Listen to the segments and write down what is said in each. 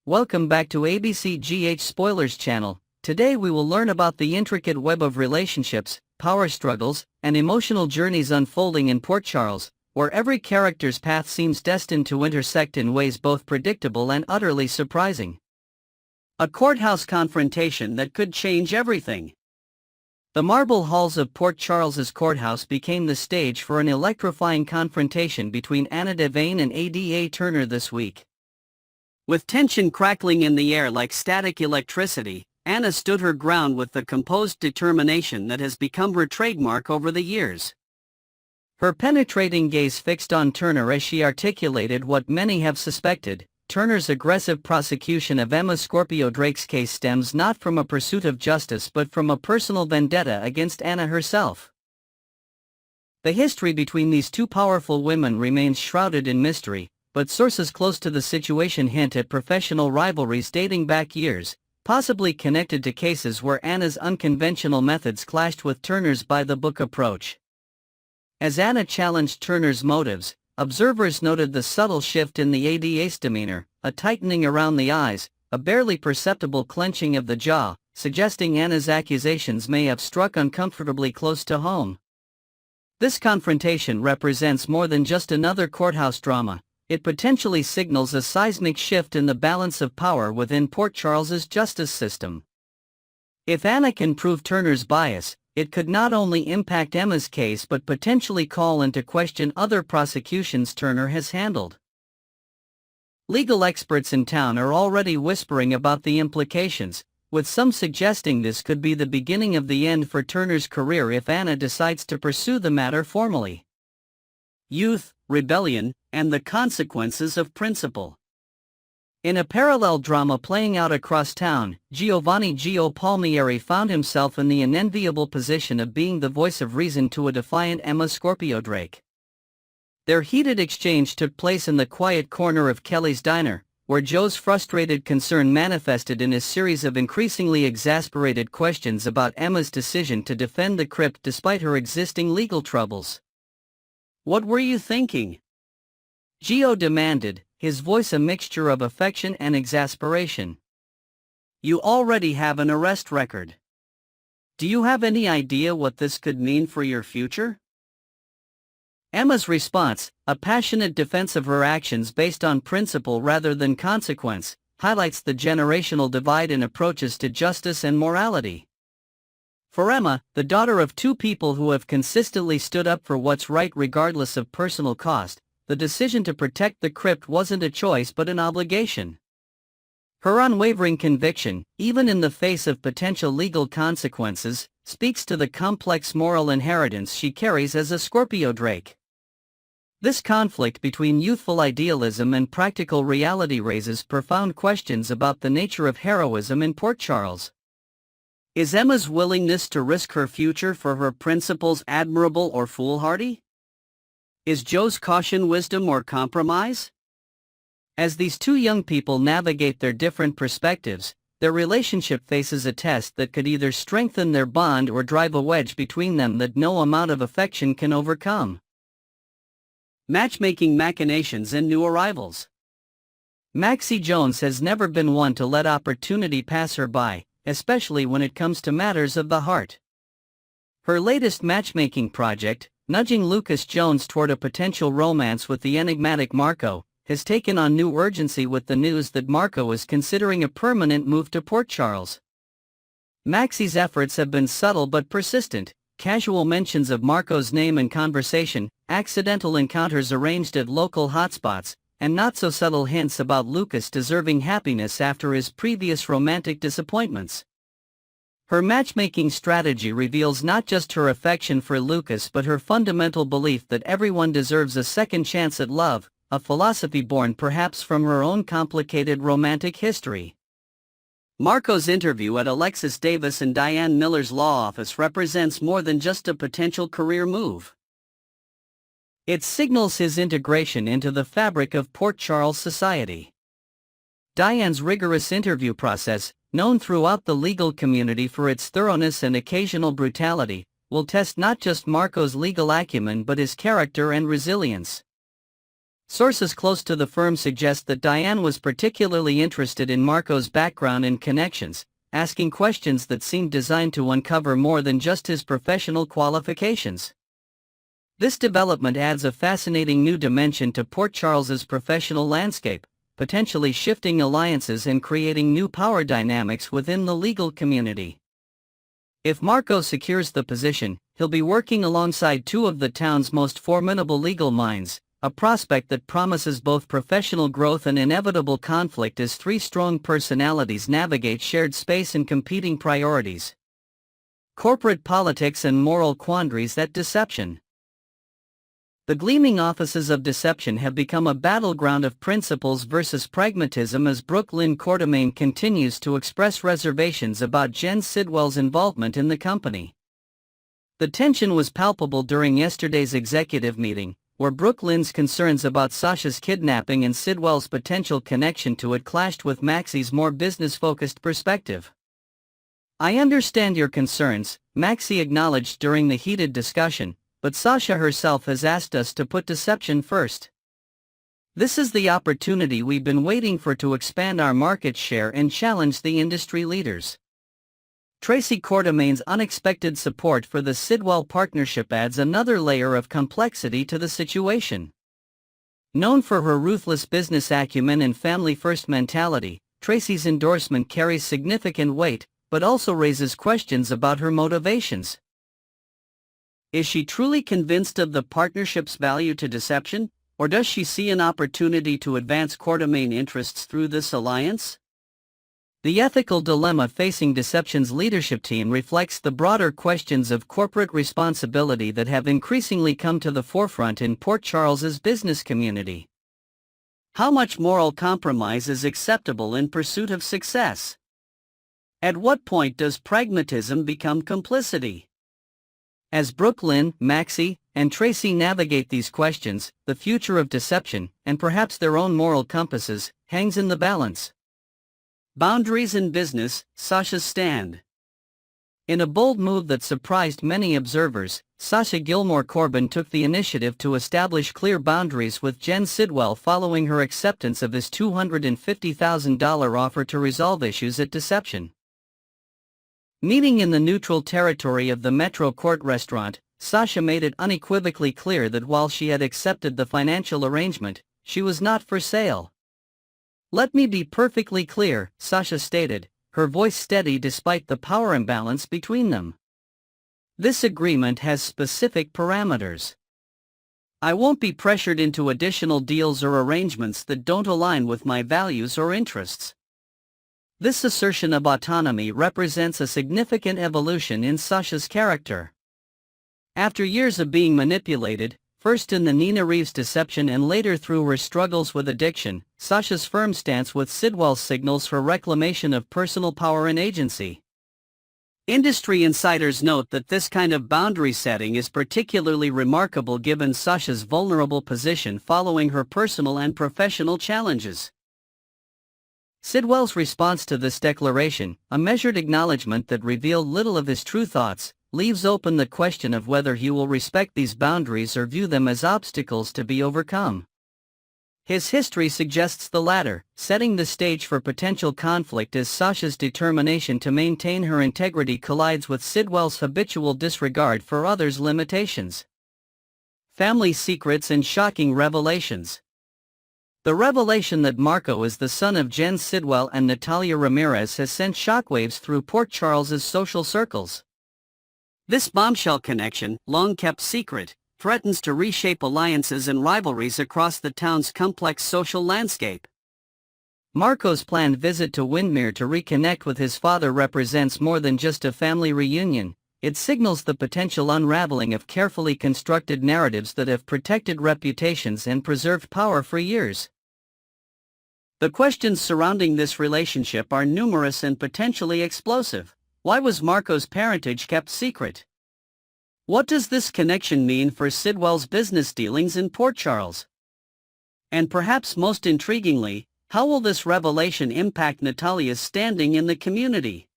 Welcome back to ABCGH Spoilers channel. Today we will learn about the intricate web of relationships, power struggles, and emotional journeys unfolding in Port Charles, where every character's path seems destined to intersect in ways both predictable and utterly surprising. A courthouse confrontation that could change everything. The marble halls of Port Charles's courthouse became the stage for an electrifying confrontation between Anna Devane and Ada Turner this week. With tension crackling in the air like static electricity, Anna stood her ground with the composed determination that has become her trademark over the years. Her penetrating gaze fixed on Turner as she articulated what many have suspected: Turner's aggressive prosecution of Emma Scorpio Drake's case stems not from a pursuit of justice but from a personal vendetta against Anna herself. The history between these two powerful women remains shrouded in mystery, but sources close to the situation hint at professional rivalries dating back years, possibly connected to cases where Anna's unconventional methods clashed with Turner's by-the-book approach. As Anna challenged Turner's motives, observers noted the subtle shift in the Ada's demeanor, a tightening around the eyes, a barely perceptible clenching of the jaw, suggesting Anna's accusations may have struck uncomfortably close to home. This confrontation represents more than just another courthouse drama. It potentially signals a seismic shift in the balance of power within Port Charles's justice system. If Anna can prove Turner's bias, it could not only impact Emma's case but potentially call into question other prosecutions Turner has handled. Legal experts in town are already whispering about the implications, with some suggesting this could be the beginning of the end for Turner's career if Anna decides to pursue the matter formally. Youth, rebellion, and the consequences of principle. In a parallel drama playing out across town, Giovanni Gio Palmieri found himself in the unenviable position of being the voice of reason to a defiant Emma Scorpio Drake. Their heated exchange took place in the quiet corner of Kelly's Diner, where Joe's frustrated concern manifested in a series of increasingly exasperated questions about Emma's decision to defend the crypt despite her existing legal troubles. "What were you thinking?" Gio demanded, his voice a mixture of affection and exasperation. "You already have an arrest record. Do you have any idea what this could mean for your future?" Emma's response, a passionate defense of her actions based on principle rather than consequence, highlights the generational divide in approaches to justice and morality. For Emma, the daughter of two people who have consistently stood up for what's right regardless of personal cost, the decision to protect the crypt wasn't a choice but an obligation. Her unwavering conviction, even in the face of potential legal consequences, speaks to the complex moral inheritance she carries as a Scorpio Drake. This conflict between youthful idealism and practical reality raises profound questions about the nature of heroism in Port Charles. Is Emma's willingness to risk her future for her principles admirable or foolhardy? Is Joe's caution wisdom or compromise? As these two young people navigate their different perspectives, their relationship faces a test that could either strengthen their bond or drive a wedge between them that no amount of affection can overcome. Matchmaking machinations and new arrivals. Maxie Jones has never been one to let opportunity pass her by, especially when it comes to matters of the heart. Her latest matchmaking project, nudging Lucas Jones toward a potential romance with the enigmatic Marco, has taken on new urgency with the news that Marco is considering a permanent move to Port Charles. Maxie's efforts have been subtle but persistent: casual mentions of Marco's name in conversation, accidental encounters arranged at local hotspots, and not-so-subtle hints about Lucas deserving happiness after his previous romantic disappointments. Her matchmaking strategy reveals not just her affection for Lucas but her fundamental belief that everyone deserves a second chance at love, a philosophy born perhaps from her own complicated romantic history. Marco's interview at Alexis Davis and Diane Miller's law office represents more than just a potential career move. It signals his integration into the fabric of Port Charles society. Diane's rigorous interview process, known throughout the legal community for its thoroughness and occasional brutality, will test not just Marco's legal acumen but his character and resilience. Sources close to the firm suggest that Diane was particularly interested in Marco's background and connections, asking questions that seemed designed to uncover more than just his professional qualifications. This development adds a fascinating new dimension to Port Charles's professional landscape, potentially shifting alliances and creating new power dynamics within the legal community. If Marco secures the position, he'll be working alongside two of the town's most formidable legal minds, a prospect that promises both professional growth and inevitable conflict as three strong personalities navigate shared space and competing priorities. Corporate politics and moral quandaries at Deception. The gleaming offices of Deception have become a battleground of principles versus pragmatism as Brooke Lynn Quartermaine continues to express reservations about Jen Sidwell's involvement in the company. The tension was palpable during yesterday's executive meeting, where Brooke Lynn's concerns about Sasha's kidnapping and Sidwell's potential connection to it clashed with Maxie's more business-focused perspective. "I understand your concerns," Maxie acknowledged during the heated discussion, "but Sasha herself has asked us to put Deception first. This is the opportunity we've been waiting for to expand our market share and challenge the industry leaders." Tracy Quartermaine's unexpected support for the Sidwell partnership adds another layer of complexity to the situation. Known for her ruthless business acumen and family-first mentality, Tracy's endorsement carries significant weight, but also raises questions about her motivations. Is she truly convinced of the partnership's value to Deception, or does she see an opportunity to advance Quartermaine interests through this alliance? The ethical dilemma facing Deception's leadership team reflects the broader questions of corporate responsibility that have increasingly come to the forefront in Port Charles's business community. How much moral compromise is acceptable in pursuit of success? At what point does pragmatism become complicity? As Brooke Lynn, Maxie, and Tracy navigate these questions, the future of Deception, and perhaps their own moral compasses, hangs in the balance. Boundaries in business, Sasha's stand. In a bold move that surprised many observers, Sasha Gilmore Corbin took the initiative to establish clear boundaries with Jen Sidwell following her acceptance of his $250,000 offer to resolve issues at Deception. Meeting in the neutral territory of the Metro Court restaurant, Sasha made it unequivocally clear that while she had accepted the financial arrangement, she was not for sale. "Let me be perfectly clear," Sasha stated, her voice steady despite the power imbalance between them. "This agreement has specific parameters. I won't be pressured into additional deals or arrangements that don't align with my values or interests." This assertion of autonomy represents a significant evolution in Sasha's character. After years of being manipulated, first in the Nina Reeves deception and later through her struggles with addiction, Sasha's firm stance with Sidwell signals her reclamation of personal power and agency. Industry insiders note that this kind of boundary setting is particularly remarkable given Sasha's vulnerable position following her personal and professional challenges. Sidwell's response to this declaration, a measured acknowledgement that revealed little of his true thoughts, leaves open the question of whether he will respect these boundaries or view them as obstacles to be overcome. His history suggests the latter, setting the stage for potential conflict as Sasha's determination to maintain her integrity collides with Sidwell's habitual disregard for others' limitations. Family secrets and shocking revelations. The revelation that Marco is the son of Jen Sidwell and Natalia Ramirez has sent shockwaves through Port Charles's social circles. This bombshell connection, long kept secret, threatens to reshape alliances and rivalries across the town's complex social landscape. Marco's planned visit to Windermere to reconnect with his father represents more than just a family reunion. It signals the potential unraveling of carefully constructed narratives that have protected reputations and preserved power for years. The questions surrounding this relationship are numerous and potentially explosive. Why was Marco's parentage kept secret? What does this connection mean for Sidwell's business dealings in Port Charles? And perhaps most intriguingly, how will this revelation impact Natalia's standing in the community?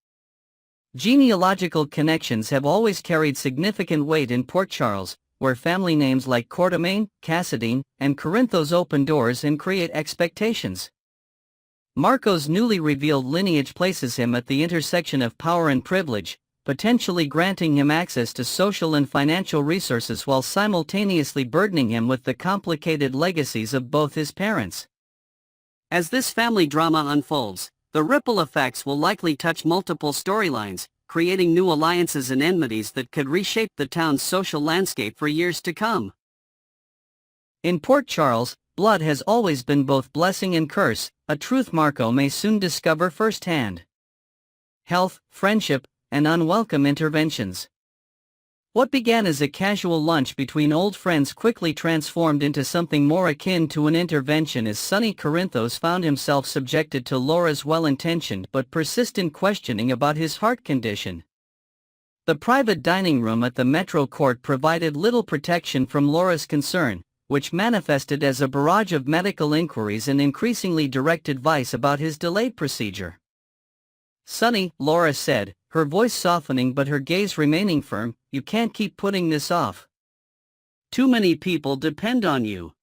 Genealogical connections have always carried significant weight in Port Charles, where family names like Quartermain, Cassadine, and Corinthos open doors and create expectations. Marco's newly revealed lineage places him at the intersection of power and privilege, potentially granting him access to social and financial resources while simultaneously burdening him with the complicated legacies of both his parents. As this family drama unfolds, the ripple effects will likely touch multiple storylines, creating new alliances and enmities that could reshape the town's social landscape for years to come. In Port Charles, blood has always been both blessing and curse, a truth Marco may soon discover firsthand. Health, friendship, and unwelcome interventions. What began as a casual lunch between old friends quickly transformed into something more akin to an intervention as Sonny Corinthos found himself subjected to Laura's well-intentioned but persistent questioning about his heart condition. The private dining room at the Metro Court provided little protection from Laura's concern, which manifested as a barrage of medical inquiries and increasingly direct advice about his delayed procedure. "Sonny," Laura said, her voice softening but her gaze remaining firm, "you can't keep putting this off. Too many people depend on you."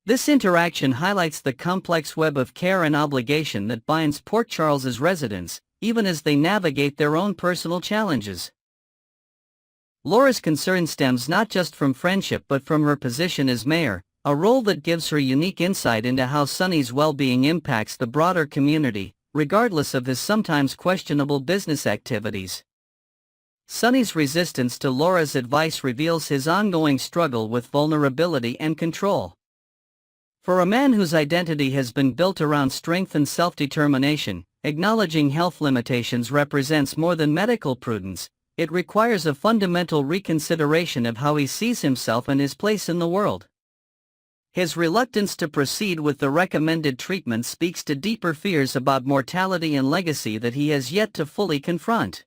This interaction highlights the complex web of care and obligation that binds Port Charles's residents, even as they navigate their own personal challenges. Laura's concern stems not just from friendship but from her position as mayor, a role that gives her unique insight into how Sonny's well-being impacts the broader community, regardless of his sometimes questionable business activities. Sonny's resistance to Laura's advice reveals his ongoing struggle with vulnerability and control. For a man whose identity has been built around strength and self-determination, acknowledging health limitations represents more than medical prudence. It requires a fundamental reconsideration of how he sees himself and his place in the world. His reluctance to proceed with the recommended treatment speaks to deeper fears about mortality and legacy that he has yet to fully confront.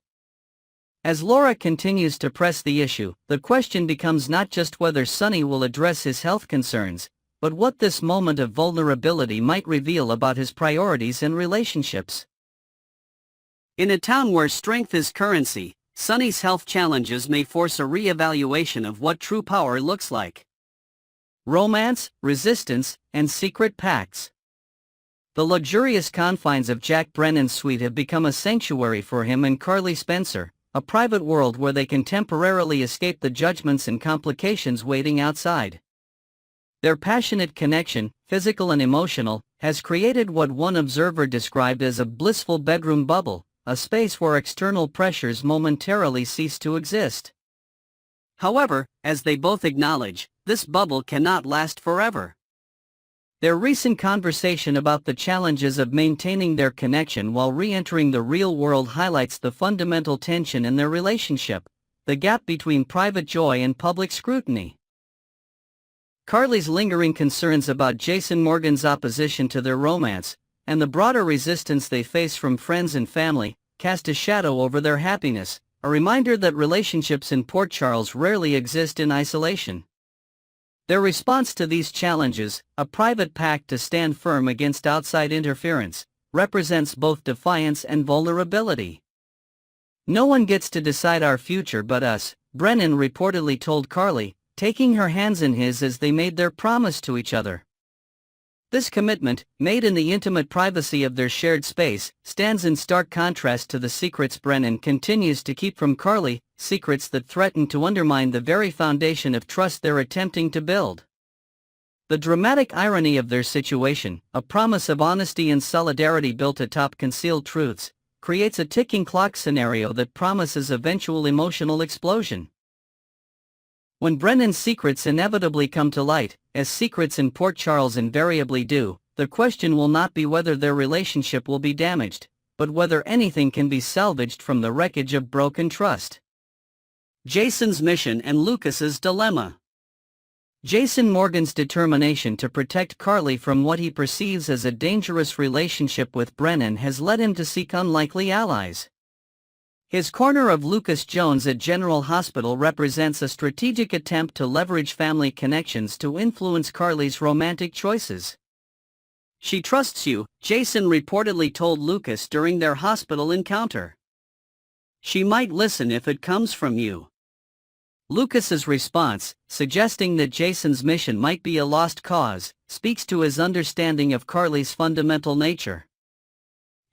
As Laura continues to press the issue, the question becomes not just whether Sonny will address his health concerns, but what this moment of vulnerability might reveal about his priorities and relationships. In a town where strength is currency, Sonny's health challenges may force a re-evaluation of what true power looks like. Romance, resistance, and secret pacts. The luxurious confines of Jack Brennan's suite have become a sanctuary for him and Carly Spencer, a private world where they can temporarily escape the judgments and complications waiting outside. Their passionate connection, physical and emotional, has created what one observer described as a blissful bedroom bubble, a space where external pressures momentarily cease to exist. However, as they both acknowledge, this bubble cannot last forever. Their recent conversation about the challenges of maintaining their connection while re-entering the real world highlights the fundamental tension in their relationship, the gap between private joy and public scrutiny. Carly's lingering concerns about Jason Morgan's opposition to their romance, and the broader resistance they face from friends and family, cast a shadow over their happiness, a reminder that relationships in Port Charles rarely exist in isolation. Their response to these challenges, a private pact to stand firm against outside interference, represents both defiance and vulnerability. "No one gets to decide our future but us," Brennan reportedly told Carly, taking her hands in his as they made their promise to each other. This commitment, made in the intimate privacy of their shared space, stands in stark contrast to the secrets Brennan continues to keep from Carly, secrets that threaten to undermine the very foundation of trust they're attempting to build. The dramatic irony of their situation, a promise of honesty and solidarity built atop concealed truths, creates a ticking clock scenario that promises eventual emotional explosion. When Brennan's secrets inevitably come to light, as secrets in Port Charles invariably do, the question will not be whether their relationship will be damaged, but whether anything can be salvaged from the wreckage of broken trust. Jason's mission and Lucas's dilemma. Jason Morgan's determination to protect Carly from what he perceives as a dangerous relationship with Brennan has led him to seek unlikely allies. His corner of Lucas Jones at General Hospital represents a strategic attempt to leverage family connections to influence Carly's romantic choices. "She trusts you," Jason reportedly told Lucas during their hospital encounter. "She might listen if it comes from you." Lucas's response, suggesting that Jason's mission might be a lost cause, speaks to his understanding of Carly's fundamental nature.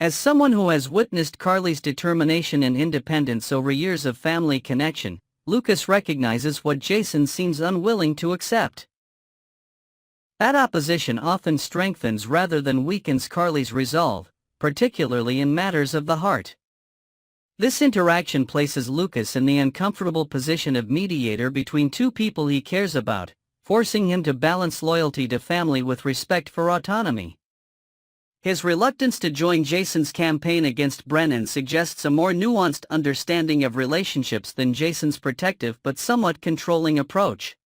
As someone who has witnessed Carly's determination and independence over years of family connection, Lucas recognizes what Jason seems unwilling to accept. That opposition often strengthens rather than weakens Carly's resolve, particularly in matters of the heart. This interaction places Lucas in the uncomfortable position of mediator between two people he cares about, forcing him to balance loyalty to family with respect for autonomy. His reluctance to join Jason's campaign against Brennan suggests a more nuanced understanding of relationships than Jason's protective but somewhat controlling approach.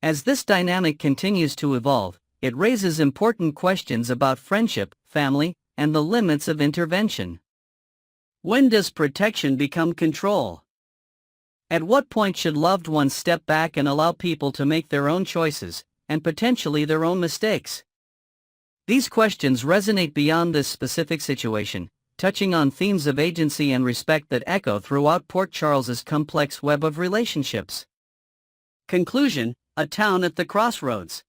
As this dynamic continues to evolve, it raises important questions about friendship, family, and the limits of intervention. When does protection become control? At what point should loved ones step back and allow people to make their own choices, and potentially their own mistakes? These questions resonate beyond this specific situation, touching on themes of agency and respect that echo throughout Port Charles's complex web of relationships. Conclusion: a town at the crossroads.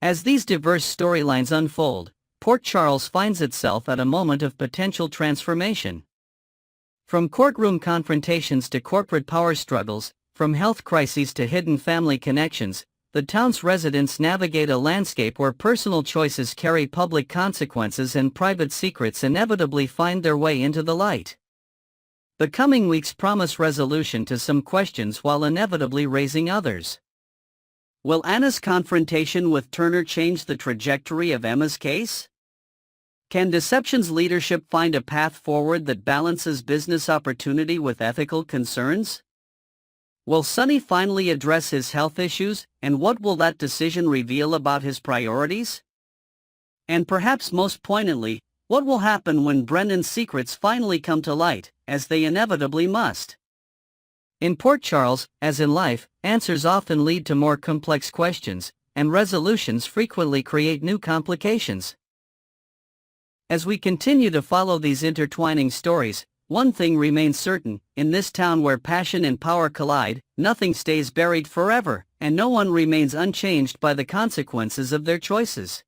As these diverse storylines unfold, Port Charles finds itself at a moment of potential transformation. From courtroom confrontations to corporate power struggles, from health crises to hidden family connections, the town's residents navigate a landscape where personal choices carry public consequences and private secrets inevitably find their way into the light. The coming weeks promise resolution to some questions while inevitably raising others. Will Anna's confrontation with Turner change the trajectory of Emma's case? Can Deception's leadership find a path forward that balances business opportunity with ethical concerns? Will Sonny finally address his health issues, and what will that decision reveal about his priorities? And perhaps most poignantly, what will happen when Brennan's secrets finally come to light, as they inevitably must? In Port Charles, as in life, answers often lead to more complex questions, and resolutions frequently create new complications. As we continue to follow these intertwining stories, one thing remains certain: in this town where passion and power collide, nothing stays buried forever, and no one remains unchanged by the consequences of their choices.